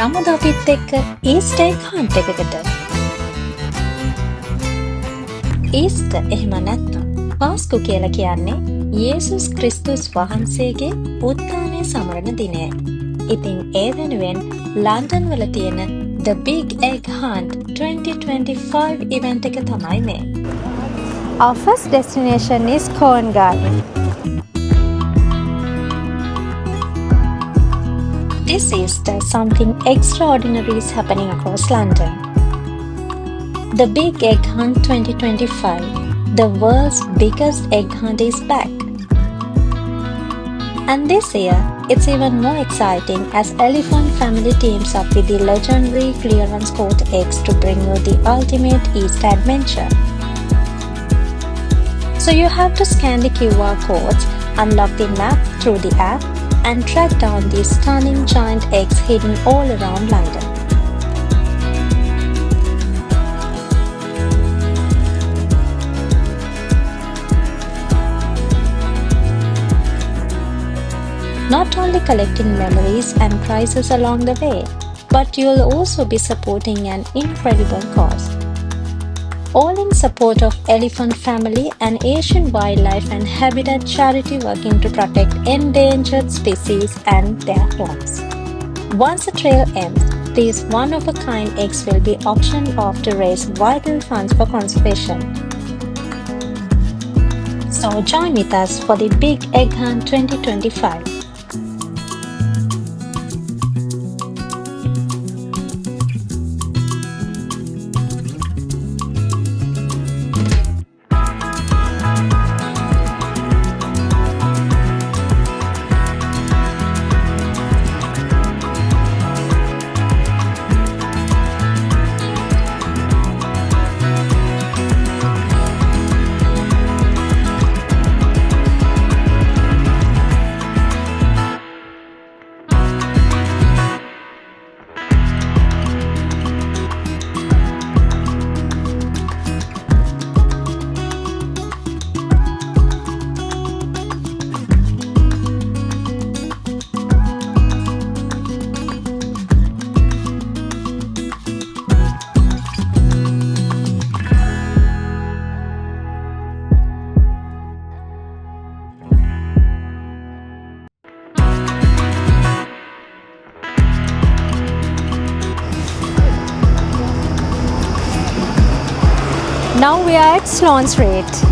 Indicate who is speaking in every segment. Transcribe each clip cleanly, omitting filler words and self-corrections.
Speaker 1: යමුද අපිත් එක්ක ඊස්ටර් හන්ට් එකකට. ඊස්ටර් එහෙම නැත්නම් පාස්කු කියලා කියන්නේ යේසුස් ක්‍රිස්තුස් වහන්සේගේ උත්ථානය සමරන දිනය. ඉතින් ඒ වෙනුවෙන් ලන්ඩන් වල තියෙන The Big Egg Hunt 2025 event එක තමයි මේ.
Speaker 2: Our first destination is Coventgarden.
Speaker 1: This Easter, something extraordinary is happening across London. The Big Egg Hunt 2025, the world's biggest egg hunt, is back. And this year, it's even more exciting as Elephantfamily teams up with the legendary clearancecourt eggs to bring you the ultimate Easter adventure. So you have to scan the QR codes, unlock the map through the app, and track down these stunning giant eggs hidden all around London. Not only collecting memories and prizes along the way, but you'll also be supporting an incredible cause. All in support of Elephantfamily, an Asian wildlife and habitat charity working to protect endangered species and their homes. Once the trail ends, these one-of-a-kind eggs will be auctioned off to raise vital funds for conservation. So join with us for the Big Egg Hunt 2025.
Speaker 2: Now we are at Sloanestreet.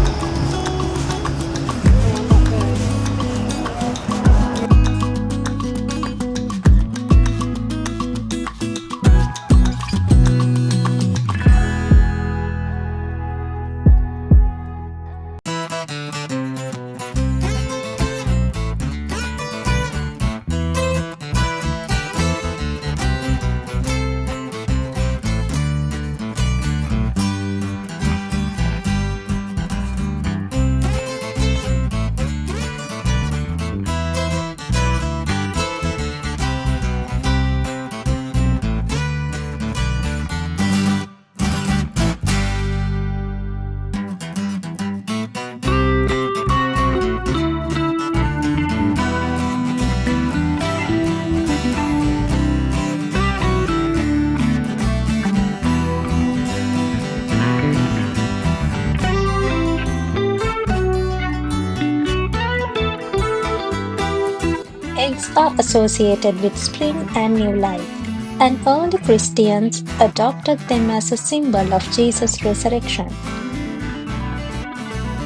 Speaker 1: Eggs are associated with spring and new life, and early Christians adopted them as a symbol of Jesus' resurrection.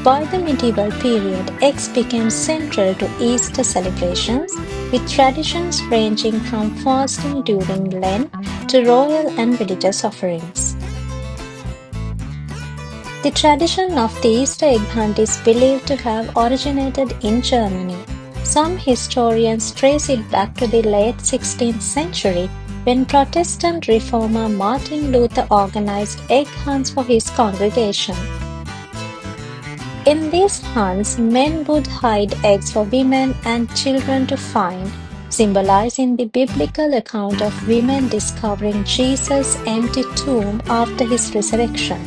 Speaker 1: By the medieval period, eggs became central to Easter celebrations, with traditions ranging from fasting during Lent to royal and religious offerings. The tradition of the Easter egg hunt is believed to have originated in Germany. Some historians trace it back to the late 16th century when Protestant reformer Martin Luther organized egg hunts for his congregation. In these hunts, men would hide eggs for women and children to find, symbolizing the biblical account of women discovering Jesus' empty tomb after his resurrection.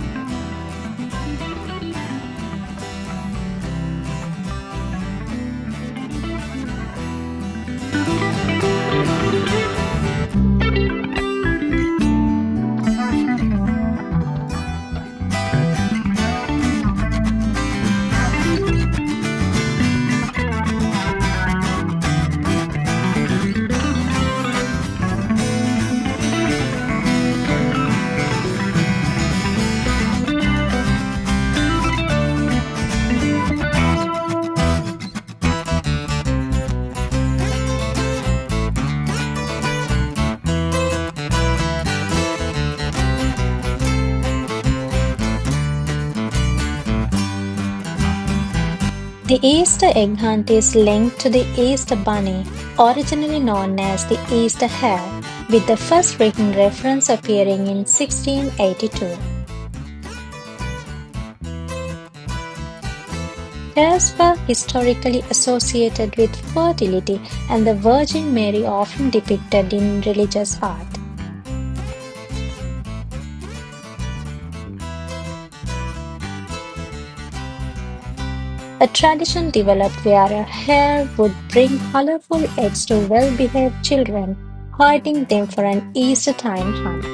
Speaker 1: The Easter egg hunt is linked to the Easter bunny, originally known as the Easter hare, with the first written reference appearing in 1682. Hares were historically associated with fertility and the Virgin Mary often depicted in religious art. A tradition developed where a hare would bring colorful eggs to well-behaved children, hiding them for an Easter time hunt.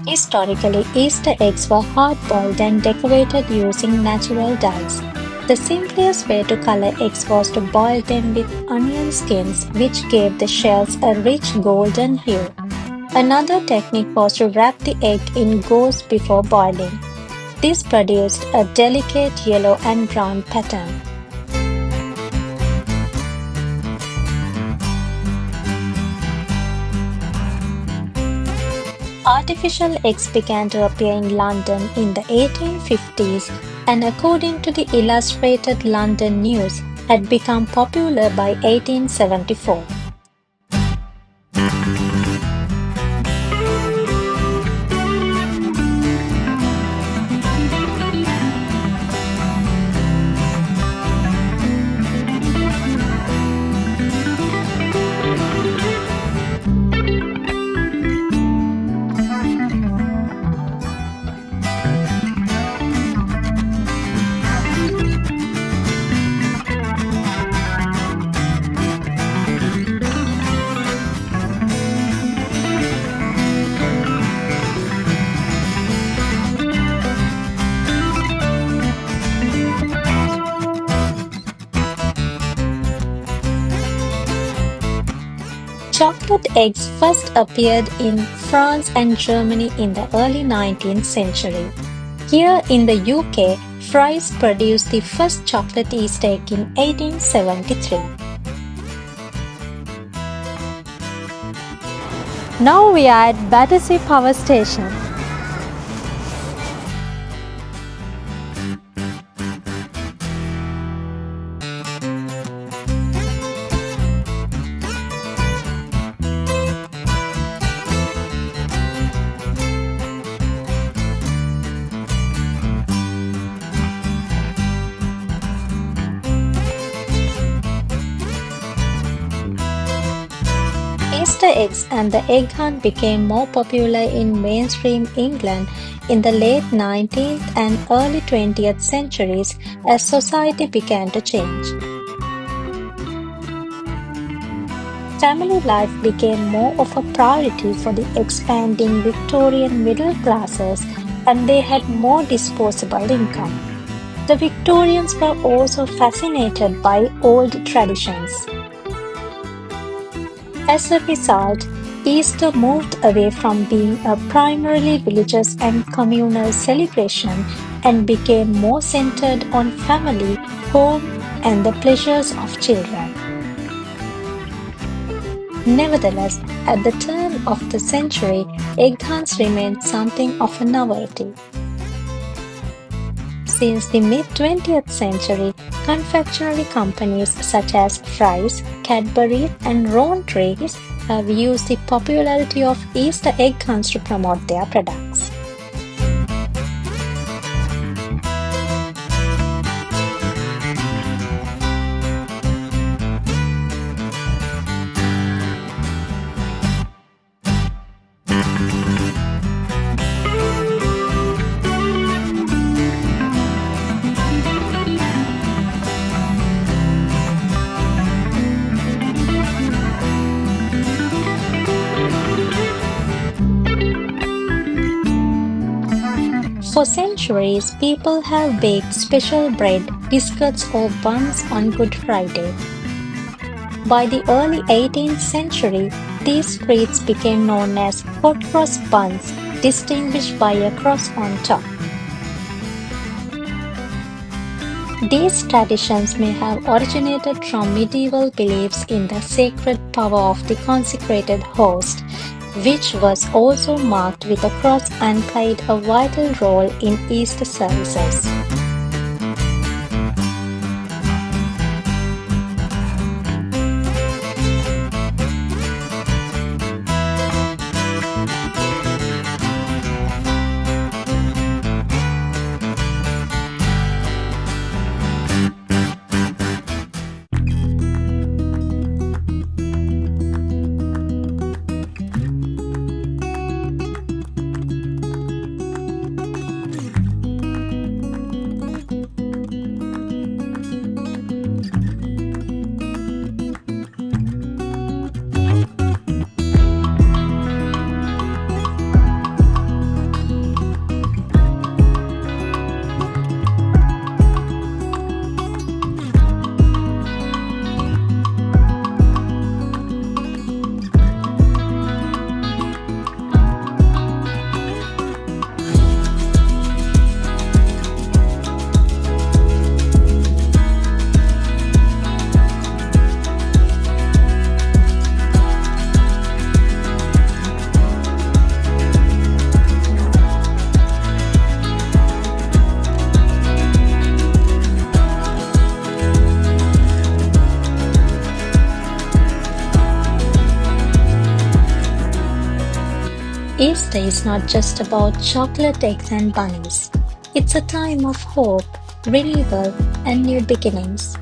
Speaker 1: Historically, Easter eggs were hard-boiled and decorated using natural dyes. The simplest way to color eggs was to boil them with onion skins, which gave the shells a rich golden hue. Another technique was to wrap the egg in gauze before boiling. This produced a delicate yellow and brown pattern. Artificial eggs began to appear in London in the 1850s and, according to the Illustrated London News, had become popular by 1874. Chocolate eggs first appeared in France and Germany in the early 19th century. Here in the UK, Fry's produced the first chocolate Easter egg in 1873.
Speaker 2: Now we are at Batterseapowerstation.
Speaker 1: Easter eggs and the egg hunt became more popular in mainstream England in the late 19th and early 20th centuries as society began to change. Family life became more of a priority for the expanding Victorian middle classes, and they had more disposable income. The Victorians were also fascinated by old traditions. As a result, Easter moved away from being a primarily religious and communal celebration and became more centered on family, home, and the pleasures of children. Nevertheless, at the turn of the century, egg hunts remained something of a novelty. Since the mid-20th century, confectionery companies such as Fry's, Cadbury, and Rowntree's have used the popularity of Easter egg hunts to promote their products. For centuries, people have baked special bread, biscuits, or buns on Good Friday. By the early 18th century, These streets became known as hot cross buns, distinguished by a cross on top. These traditions may have originated from medieval beliefs in the sacred power of the consecrated host, which was also marked with a cross and played a vital role in Easter services. Easter is not just about chocolate eggs and bunnies. It's a time of hope, renewal, and new beginnings.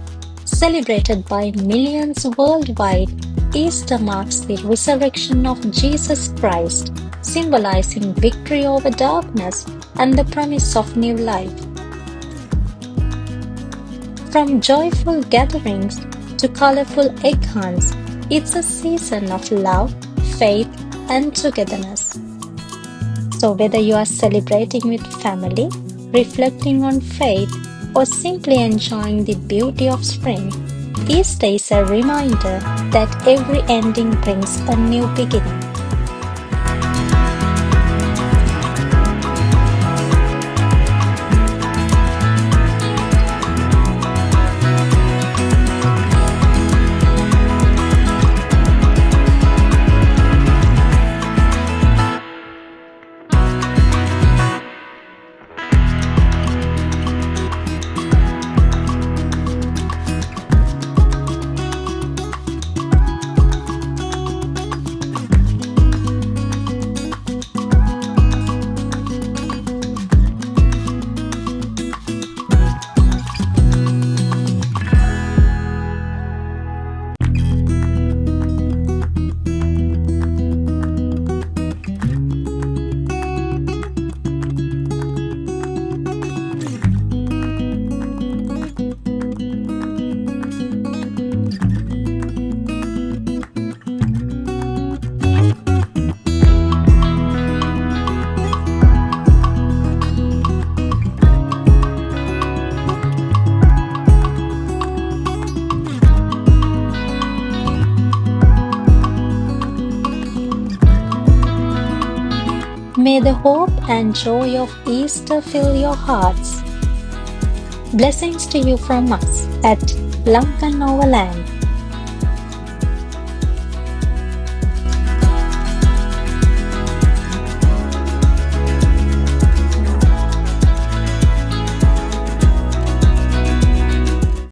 Speaker 1: Celebrated by millions worldwide, Easter marks the resurrection of Jesus Christ, symbolizing victory over darkness and the promise of new life. From joyful gatherings to colorful egg hunts, it's a season of love, faith, and togetherness. So, whether you are celebrating with family, reflecting on faith, or simply enjoying the beauty of spring, Easter is a reminder that every ending brings a new beginning. May the hope and joy of Easter fill your hearts. Blessings to you from us at Londonevents.